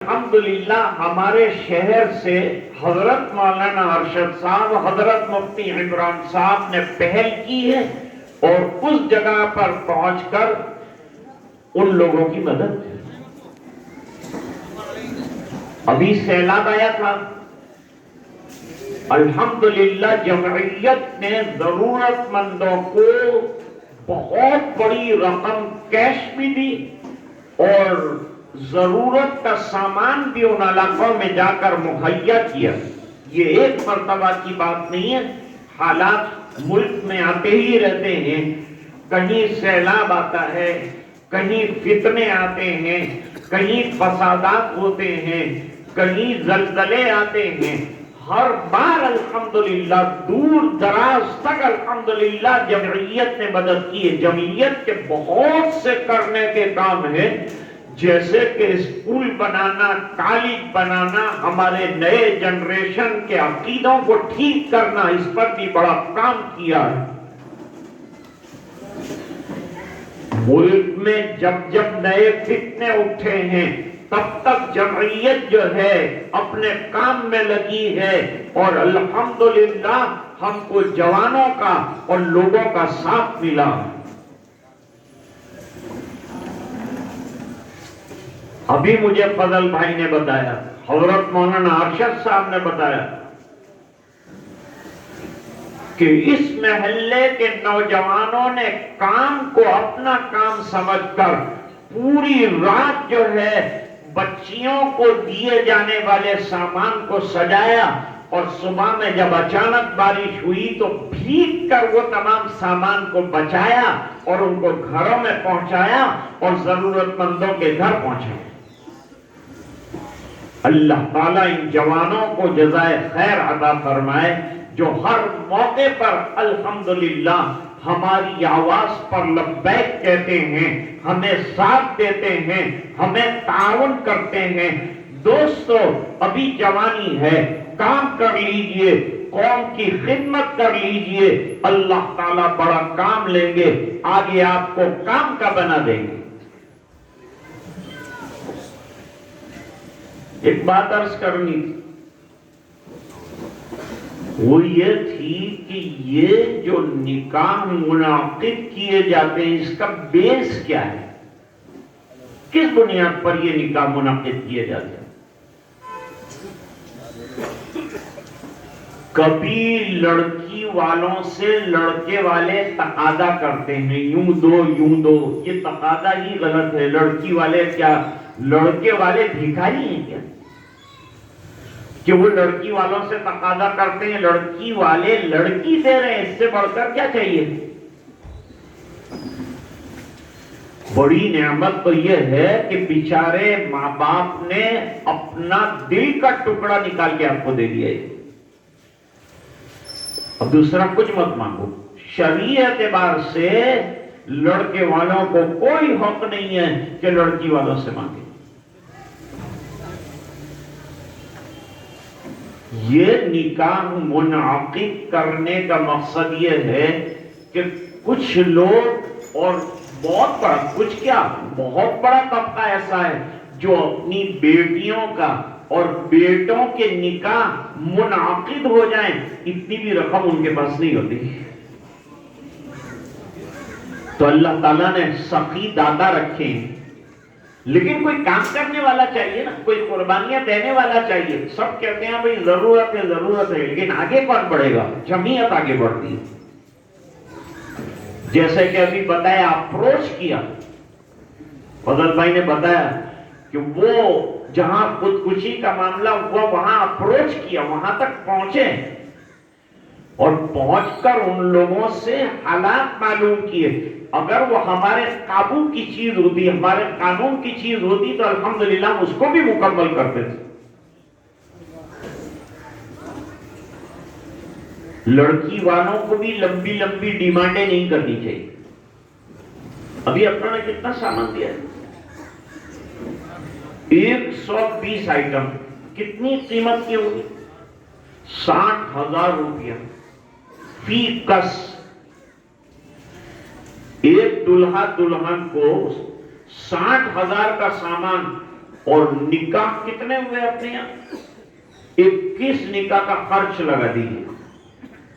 الحمدللہ ہمارے شہر سے حضرت مولانا ارشد صاحب، حضرت مفتی عمران صاحب نے پہل کی ہے اور اس جگہ پر پہنچ کر ان لوگوں کی مدد کی۔ ابھی سیلاب آیا تھا، الحمدللہ جمعیت نے ضرورت مندوں کو بہت بڑی رقم کیش بھی دی اور ضرورت کا سامان بھی ان علاقوں میں جا کر مہیا کیا۔ یہ ایک مرتبہ کی بات نہیں ہے، حالات ملک میں آتے ہی رہتے ہیں، کہیں سیلاب آتا ہے، کہیں فتنے آتے ہیں، کہیں فسادات ہوتے ہیں، کہیں زلزلے آتے ہیں۔ ہر بار الحمدللہ دور دراز تک الحمدللہ جمعیت نے مدد کی ہے۔ جمعیت کے بہت سے کرنے کے کام ہیں، جیسے کہ اسکول بنانا، کالج بنانا، ہمارے نئے جنریشن کے عقیدوں کو ٹھیک کرنا، اس پر بھی بڑا کام کیا ہے۔ ملک میں جب جب نئے فتنے اٹھے ہیں تب تک جمعیت جو ہے اپنے کام میں لگی ہے، اور الحمدللہ ہم کو جوانوں کا اور لوگوں کا ساتھ ملا۔ ابھی مجھے فضل بھائی نے بتایا، حضرت مولانا ارشد صاحب نے بتایا کہ اس محلے کے نوجوانوں نے کام کو اپنا کام سمجھ کر پوری رات جو ہے بچیوں کو دیے جانے والے سامان کو سجایا، اور صبح میں جب اچانک بارش ہوئی تو بھیگ کر وہ تمام سامان کو بچایا اور ان کو گھروں میں پہنچایا اور ضرورت مندوں کے گھر پہنچایا۔ اللہ تعالیٰ ان جوانوں کو جزائے خیر عطا فرمائے، جو ہر موقع پر الحمدللہ ہماری آواز پر لبیک کہتے ہیں، ہمیں ساتھ دیتے ہیں، ہمیں تعاون کرتے ہیں۔ دوستو ابھی جوانی ہے، کام کر لیجئے، قوم کی خدمت کر لیجئے، اللہ تعالیٰ بڑا کام لیں گے، آگے آپ کو کام کا بنا دیں گے۔ ایک بات عرض کرنی تھی، وہ یہ تھی کہ یہ جو نکاح منعقد کیے جاتے ہیں اس کا بیس کیا ہے؟ کس بنیاد پر یہ نکاح منعقد کیے جاتے ہیں؟ کبھی لڑکی والوں سے لڑکے والے تقاضا کرتے ہیں، یوں دو یوں دو، یہ تقاضا ہی غلط ہے۔ لڑکی والے کیا لڑکے والے بھکاری ہیں کیا کہ وہ لڑکی والوں سے تقاضا کرتے ہیں؟ لڑکی والے لڑکی دے رہے ہیں، اس سے بڑھ کر کیا چاہیے؟ بڑی نعمت تو یہ ہے کہ بیچارے ماں باپ نے اپنا دل کا ٹکڑا نکال کے آپ کو دے دیا ہے۔ اب دوسرا کچھ مت مانگو۔ شرعی اعتبار سے لڑکے والوں کو کوئی حق نہیں ہے کہ لڑکی والوں سے مانگے۔ یہ نکاح منعقد کرنے کا مقصد یہ ہے کہ کچھ لوگ، اور بہت بڑا کچھ کیا بہت بڑا طبقہ ایسا ہے جو اپنی بیٹیوں کا اور بیٹوں کے نکاح منعقد ہو جائیں، اتنی بھی رقم ان کے پاس نہیں ہوتی۔ تو اللہ تعالیٰ نے سخی داتا رکھے ہیں، لیکن کوئی کام کرنے والا چاہیے نا، کوئی قربانیاں دینے والا چاہیے۔ سب کہتے ہیں بھئی ضرورت ہے ضرورت ہے، لیکن آگے کون بڑھے گا؟ جمعیت آگے بڑھتی ہے۔ جیسے کہ ابھی بتایا، اپروچ کیا، فضل بھائی نے بتایا کہ وہ جہاں خودکشی کا معاملہ ہوا وہاں اپروچ کیا، وہاں تک پہنچے اور پہنچ کر ان لوگوں سے حالات معلوم کیے۔ اگر وہ ہمارے قابو کی چیز ہوتی، ہمارے قانون کی چیز ہوتی تو الحمدللہ ہم اس کو بھی مکمل کرتے تھے۔ لڑکی والوں کو بھی لمبی لمبی ڈیمانڈیں نہیں کرنی چاہیے۔ ابھی اپنا نے کتنا سامان دیا ہے؟ 120 آئٹم، کتنی قیمت کی ہوگی؟ 60,000 روپیہ فی کس۔ ایک دلہا دلہن کو 60,000 کا سامان اور نکاح کتنے ہوئے اپنے یہاں؟ 21 نکاح کا خرچ لگا دیجیے.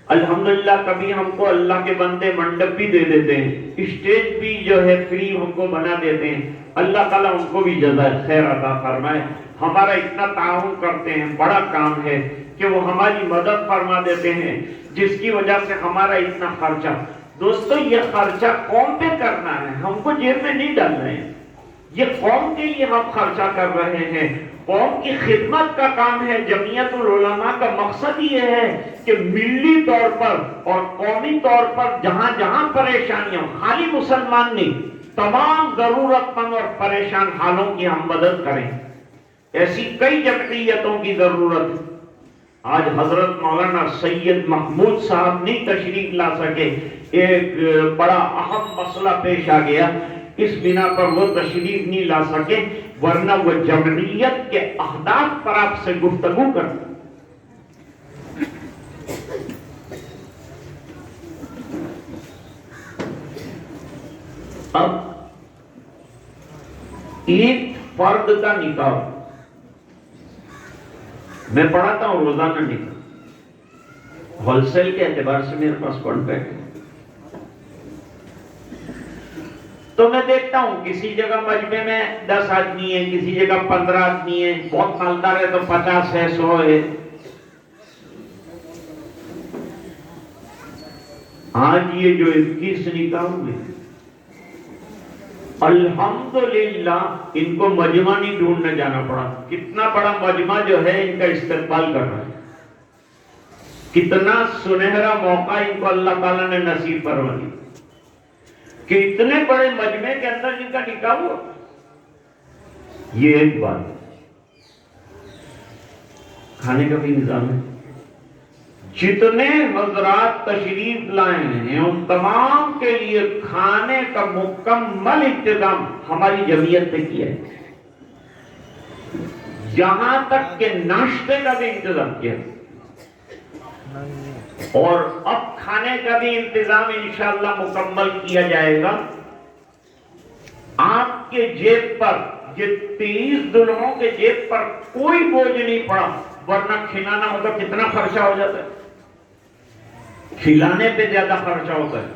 الحمدللہ کبھی ہم کو اللہ کے بندے منڈپ بھی دے دیتے ہیں, اسٹیج بھی جو ہے فری ہم کو بنا دیتے ہیں. اللہ تعالیٰ ان کو بھی جزائے خیر عطا فرمائے. ہمارا اتنا تعاون کرتے ہیں, بڑا کام ہے کہ وہ ہماری مدد فرما دیتے ہیں, جس کی وجہ سے ہمارا اتنا خرچہ. دوستو یہ خرچہ قوم پہ کرنا ہے, ہم کو جیب میں نہیں ڈال رہے ہیں. یہ قوم کے لیے ہم خرچہ کر رہے ہیں, قوم کی خدمت کا کام ہے. جمعیت العلماء کا مقصد یہ ہے کہ ملی طور پر اور قومی طور پر جہاں جہاں پریشانیاں, خالی مسلمان نہیں, تمام ضرورت مند اور پریشان حالوں کی ہم مدد کریں. ایسی کئی جمعیتوں کی ضرورت ہے. آج حضرت مولانا سید محمود صاحب نہیں تشریف لا سکے, ایک بڑا اہم مسئلہ پیش آ گیا, اس بنا پر وہ تشریف نہیں لا سکے, ورنہ وہ جمعیت کے اہداف پر آپ سے گفتگو کرتے. اب ایک فرد کا نکاح میں پڑھاتا ہوں روزانہ نکاح, ہول سیل کے اعتبار سے میرے پاس کانٹیکٹ ہے. تو میں دیکھتا ہوں کسی جگہ مجمع میں 10 آدمی ہیں, کسی جگہ 15 آدمی ہیں, بہت مالدار ہے تو 50 ہے, 100 ہے. آج یہ جو 21 نکاح ہوئے, الحمدللہ ان کو مجمع نہیں ڈھونڈنے جانا پڑا. کتنا بڑا مجمع جو ہے ان کا استقبال کر رہا ہے, کتنا سنہرا موقع ان کو اللہ تعالیٰ نے نصیب فرما دیا کہ اتنے بڑے مجمع کے اندر ان کا نکاح ہوا. یہ ایک بات. کھانے کا بھی نظام ہے. جتنے حضرات تشریف لائے ہیں ان تمام کے لیے کھانے کا مکمل انتظام ہماری جمعیت نے کیا ہے, یہاں تک کہ ناشتے کا بھی انتظام کیا, اور اب کھانے کا بھی انتظام انشاءاللہ مکمل کیا جائے گا. آپ کے جیب پر, یہ 23 دلہوں کے جیب پر کوئی بوجھ نہیں پڑا, ورنہ کھلانا ہوتا کتنا خرچہ ہو جاتا ہے, کھلانے پہ زیادہ خرچہ ہوتا ہے.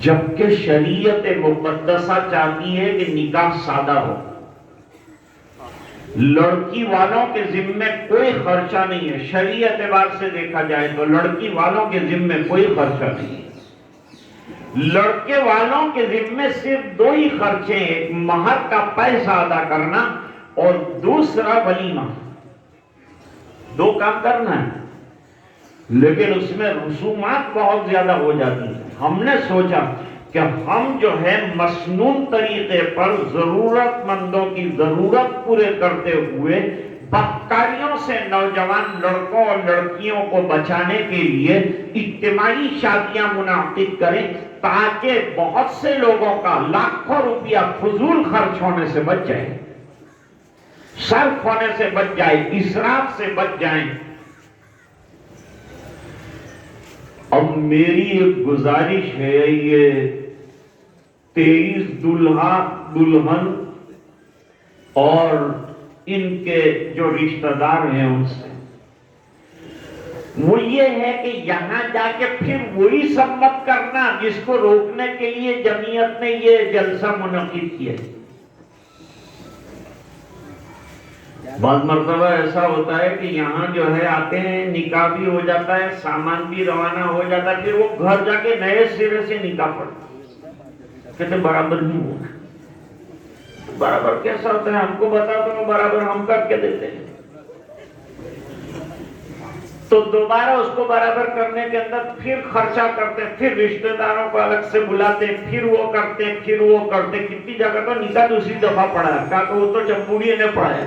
جبکہ شریعت مقدسہ چاہتی ہے کہ نکاح سادہ ہو. لڑکی والوں کے ذمے کوئی خرچہ نہیں ہے, شرعی اعتبار سے دیکھا جائے تو لڑکی والوں کے ذمے کوئی خرچہ نہیں ہے. لڑکے والوں کے ذمے صرف 2 ہی خرچے ہیں, ایک مہر کا پیسہ ادا کرنا اور دوسرا ولیمہ. 2 کام کرنا ہے, لیکن اس میں رسومات بہت زیادہ ہو جاتی ہیں. ہم نے سوچا کہ ہم جو ہے مسنون طریقے پر ضرورت مندوں کی ضرورت پورے کرتے ہوئے بدکاریوں سے نوجوان لڑکوں اور لڑکیوں کو بچانے کے لیے اجتماعی شادیاں منعقد کریں, تاکہ بہت سے لوگوں کا لاکھوں روپیہ فضول خرچ ہونے سے بچ جائے, صرف ہونے سے بچ جائے, اسراف سے بچ جائیں. اب میری ایک گزارش ہے, یہ 23 دلہا دلہن اور ان کے جو رشتہ دار ہیں ان سے, وہ یہ ہے کہ یہاں جا کے پھر وہی سب مت کرنا جس کو روکنے کے لیے جمعیت نے یہ جلسہ منعقد کیا. بعض مرتبہ ایسا ہوتا ہے کہ یہاں جو ہے آتے ہیں, نکاح بھی ہو جاتا ہے, سامان بھی روانہ ہو جاتا ہے, پھر وہ گھر جا کے نئے سرے سے نکاح پڑتا, کہتے برابر نہیں ہوا. برابر کیسا ہوتا ہے, ہم کو بتا دو, برابر ہم کر کے دیتے ہیں. تو دوبارہ اس کو برابر کرنے کے اندر پھر خرچہ کرتے, پھر رشتہ داروں کو الگ سے بلاتے, پھر وہ کرتے, پھر وہ کرتے. کتنی جگہ تو نکاح دوسری دفعہ پڑھا ہے, کہا کہ وہ تو چمبوڑی نے پڑھایا.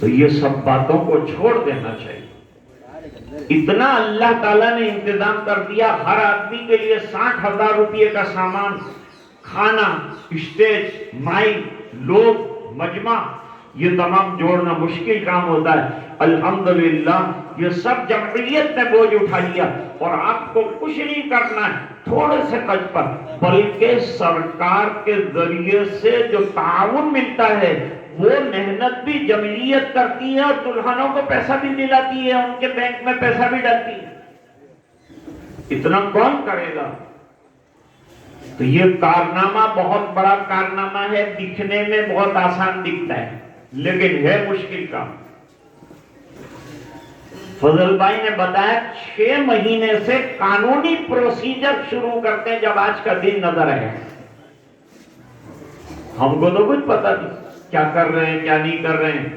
تو یہ سب باتوں کو چھوڑ دینا چاہیے. اتنا اللہ تعالیٰ نے انتظام کر دیا, ہر آدمی کے لیے 60,000 روپے کا سامان, کھانا, اسٹیج, مائک, لوگ, مجمع, یہ تمام جوڑنا مشکل کام ہوتا ہے. الحمدللہ یہ سب جمعیت نے بوجھ اٹھا لیا اور آپ کو کچھ نہیں کرنا ہے تھوڑے سے خرچ پر، بلکہ سرکار کے ذریعے سے جو تعاون ملتا ہے وہ محنت بھی جمعیت کرتی ہے اور دلہنوں کو پیسہ بھی دلاتی ہے، ان کے بینک میں پیسہ بھی ڈالتی ہے. اتنا کون کرے گا؟ تو یہ کارنامہ بہت بڑا کارنامہ ہے، دکھنے میں بہت آسان دکھتا ہے لیکن ہے مشکل کام. فضل بھائی نے بتایا 6 مہینے سے قانونی پروسیجر شروع کرتے ہیں جب آج کا دن نظر آئے. ہم کو تو کچھ پتا نہیں کیا کر رہے ہیں کیا نہیں کر رہے ہیں.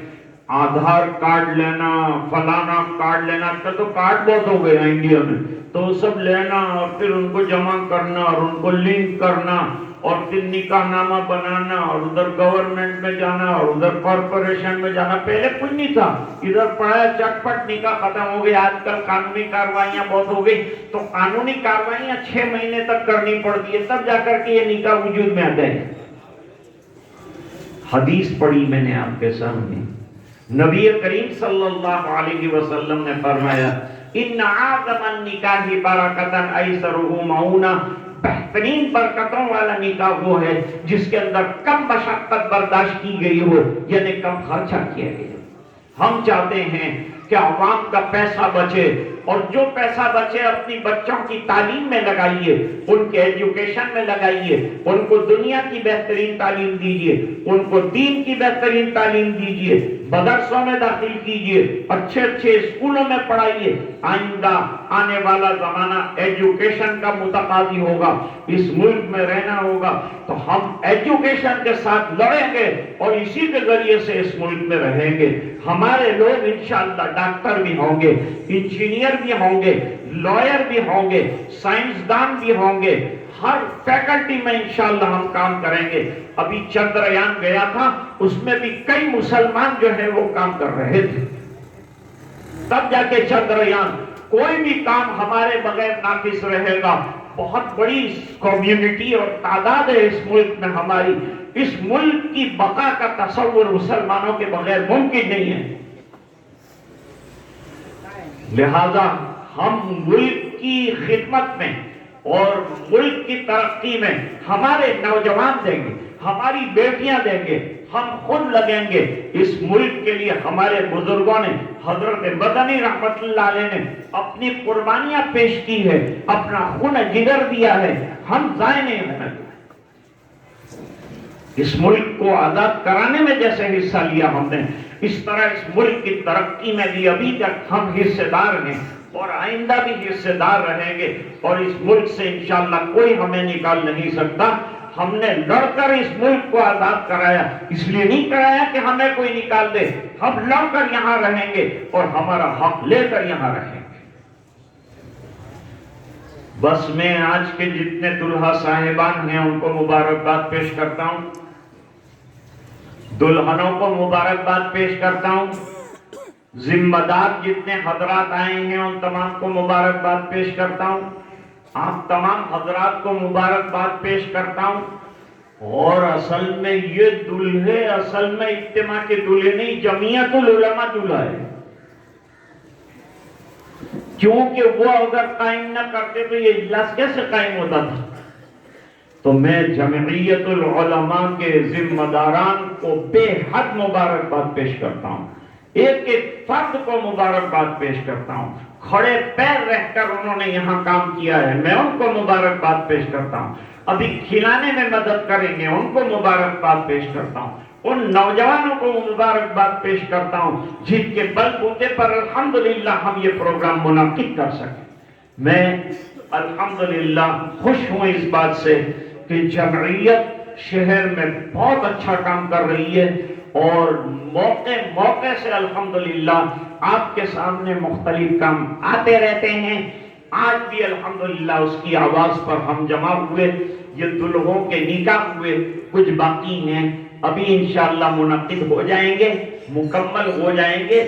آدھار کارڈ لینا، فلانا کارڈ لینا، تو کارڈ بہت ہو گئے ہیں انڈیا میں، تو سب لینا اور پھر ان کو جمع کرنا اور ان کو لنک کرنا اور پھر نکاح نامہ بنانا اور ادھر گورنمنٹ میں جانا اور ادھر کارپوریشن میں جانا. پہلے کچھ نہیں تھا، ادھر پڑھایا چٹ پٹ نکاح ختم ہو گیا. آج کل قانونی کاروائیاں بہت ہو گئی تو قانونی کاروائیاں 6 مہینے تک کرنی پڑتی ہے تب جا کر کے یہ نکاح وجود میں آتا ہے. حدیث پڑھی میں نے آپ کے سامنے، نبی کریم صلی اللہ علیہ وسلم نے فرمایا ان اعظم النکاح برکتا ایسرہ معونہ، بہترین برکتوں والا نکاح وہ ہے جس کے اندر کم مشقت برداشت کی گئی ہو، یعنی کم خرچہ کیا گیا. ہم چاہتے ہیں کہ عوام کا پیسہ بچے اور جو پیسہ بچے اپنی بچوں کی تعلیم میں لگائیے، ان کے ایجوکیشن میں لگائیے، ان کو دنیا کی بہترین تعلیم دیجیے، ان کو دین کی بہترین تعلیم دیجیے، مدرسوں میں داخل کیجیے، اچھے اچھے اسکولوں میں پڑھائیے. آئندہ آنے والا زمانہ ایجوکیشن کا متقاضی ہوگا، اس ملک میں رہنا ہوگا تو ہم ایجوکیشن کے ساتھ لڑیں گے اور اسی کے ذریعے سے اس ملک میں رہیں گے. ہمارے لوگ انشاءاللہ ڈاکٹر بھی ہوں گے، انجینئر بھی ہوں گے، لائر بھی ہوں گے، سائنسدان بھی ہوں گے. ہر فیکلٹی میں انشاءاللہ ہم کام کریں گے. ابھی چندریان گیا تھا، اس میں بھی کئی مسلمان جو ہے وہ کام کر رہے تھے. تب جا کے چندریان، کوئی بھی کام ہمارے بغیر ناقص رہے گا. بہت بڑی کمیونٹی اور تعداد ہے اس ملک میں ہماری. اس ملک کی بقا کا تصور مسلمانوں کے بغیر ممکن نہیں ہے. لہذا ہم ملک کی خدمت میں اور ملک کی ترقی میں ہمارے نوجوان دیں گے، ہماری بیٹیاں دیں گے، ہم خود لگیں گے. اس ملک کے لیے ہمارے بزرگوں نے، حضرت مدنی رحمت اللہ علیہ نے اپنی قربانیاں پیش کی ہے، اپنا خون جگر دیا ہے. ہم ضائع نہیں ہونا. اس ملک کو آزاد کرانے میں جیسے حصہ لیا ہم نے، اس طرح اس ملک کی ترقی میں بھی ابھی تک ہم حصے دار ہیں اور آئندہ بھی حصے دار رہیں گے. اور اس ملک سے انشاءاللہ کوئی ہمیں نکال نہیں سکتا. ہم نے لڑ کر اس ملک کو آزاد کرایا، اس لیے نہیں کرایا کہ ہمیں کوئی نکال دے. ہم لڑ کر یہاں رہیں گے اور ہمارا حق لے کر یہاں رہیں گے. بس میں آج کے جتنے دلہا صاحبان ہیں ان کو مبارکباد پیش کرتا ہوں، دلہنوں کو مبارکباد پیش کرتا ہوں. ذمہ دار جتنے حضرات آئے ہیں ان تمام کو مبارکباد پیش کرتا ہوں. آپ تمام حضرات کو مبارکباد پیش کرتا ہوں. اور اصل میں یہ دلہے اصل میں اجتماع کے دلہے نہیں، جمعیت العلماء دلہا ہے. کیونکہ وہ اگر قائم نہ کرتے تو یہ اجلاس کیسے قائم ہوتا تھا. تو میں جمعیت العلماء کے ذمہ داران کو بے حد مبارکباد پیش کرتا ہوں. ایک ایک فرد کو مبارکباد پیش کرتا ہوں. کھڑے پیر رہ کر انہوں نے یہاں کام کیا ہے، میں ان کو مبارکباد پیش کرتا ہوں. ابھی کھلانے میں مدد کریں گے، ان کو مبارکباد پیش کرتا ہوں. ان نوجوانوں کو مبارکباد پیش کرتا ہوں جن کے بل بوتے پر الحمدللہ ہم یہ پروگرام منعقد کر سکیں. میں الحمدللہ خوش ہوں اس بات سے کہ جمعیت شہر میں بہت اچھا کام کر رہی ہے اور موقع سے الحمدللہ آپ کے سامنے مختلف کام آتے رہتے ہیں. آج بھی الحمدللہ اس کی آواز پر ہم جمع ہوئے. یہ دلہوں کے نکاح ہوئے، کچھ باقی ہیں، ابھی انشاءاللہ منعقد ہو جائیں گے، مکمل ہو جائیں گے.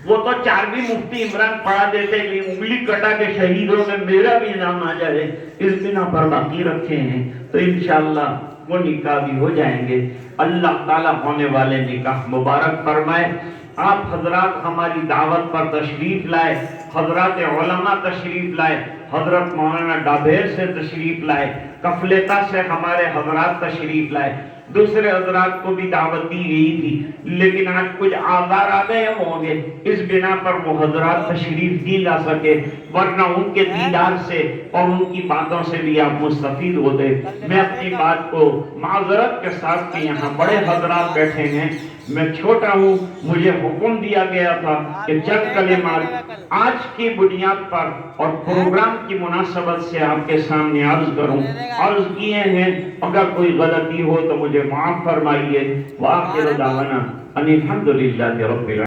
وہ تو 4ویں مفتی عمران پڑھا دیتے کہ انگلی کٹا کے شہیدوں میں میرا بھی نام آ جائے، اس بنا پر باقی رکھے ہیں. تو انشاءاللہ وہ نکاح بھی ہو جائیں گے. اللہ تعالیٰ ہونے والے نکاح مبارک فرمائے. آپ حضرات ہماری دعوت پر تشریف لائے, حضرات علماء تشریف لائے, حضرت مولانا ڈابیر سے تشریف لائے, کفلیتا سے ہمارے حضرات تشریف لائے, دوسرے حضرات کو بھی دعوت دی گئی تھی, لیکن آج کچھ آزار آ گئے ہوں گے, اس بنا پر وہ حضرات تشریف نہیں لا سکے, ورنہ ان کے دیدار سے اور ان کی باتوں سے بھی آپ مستفید ہوتے. میں اپنی بات کو معذرت کے ساتھ کہ یہاں بڑے حضرات بیٹھے ہیں, میں چھوٹا ہوں, مجھے حکم دیا گیا تھا کہ چند کلمات آج کی بنیاد پر اور پروگرام کی مناسبت سے آپ کے سامنے عرض کروں. عرض کیے ہیں, اگر کوئی غلطی ہو تو مجھے معاف فرمائیے. وآخر دعوانا ان الحمدللہ رب العالمین.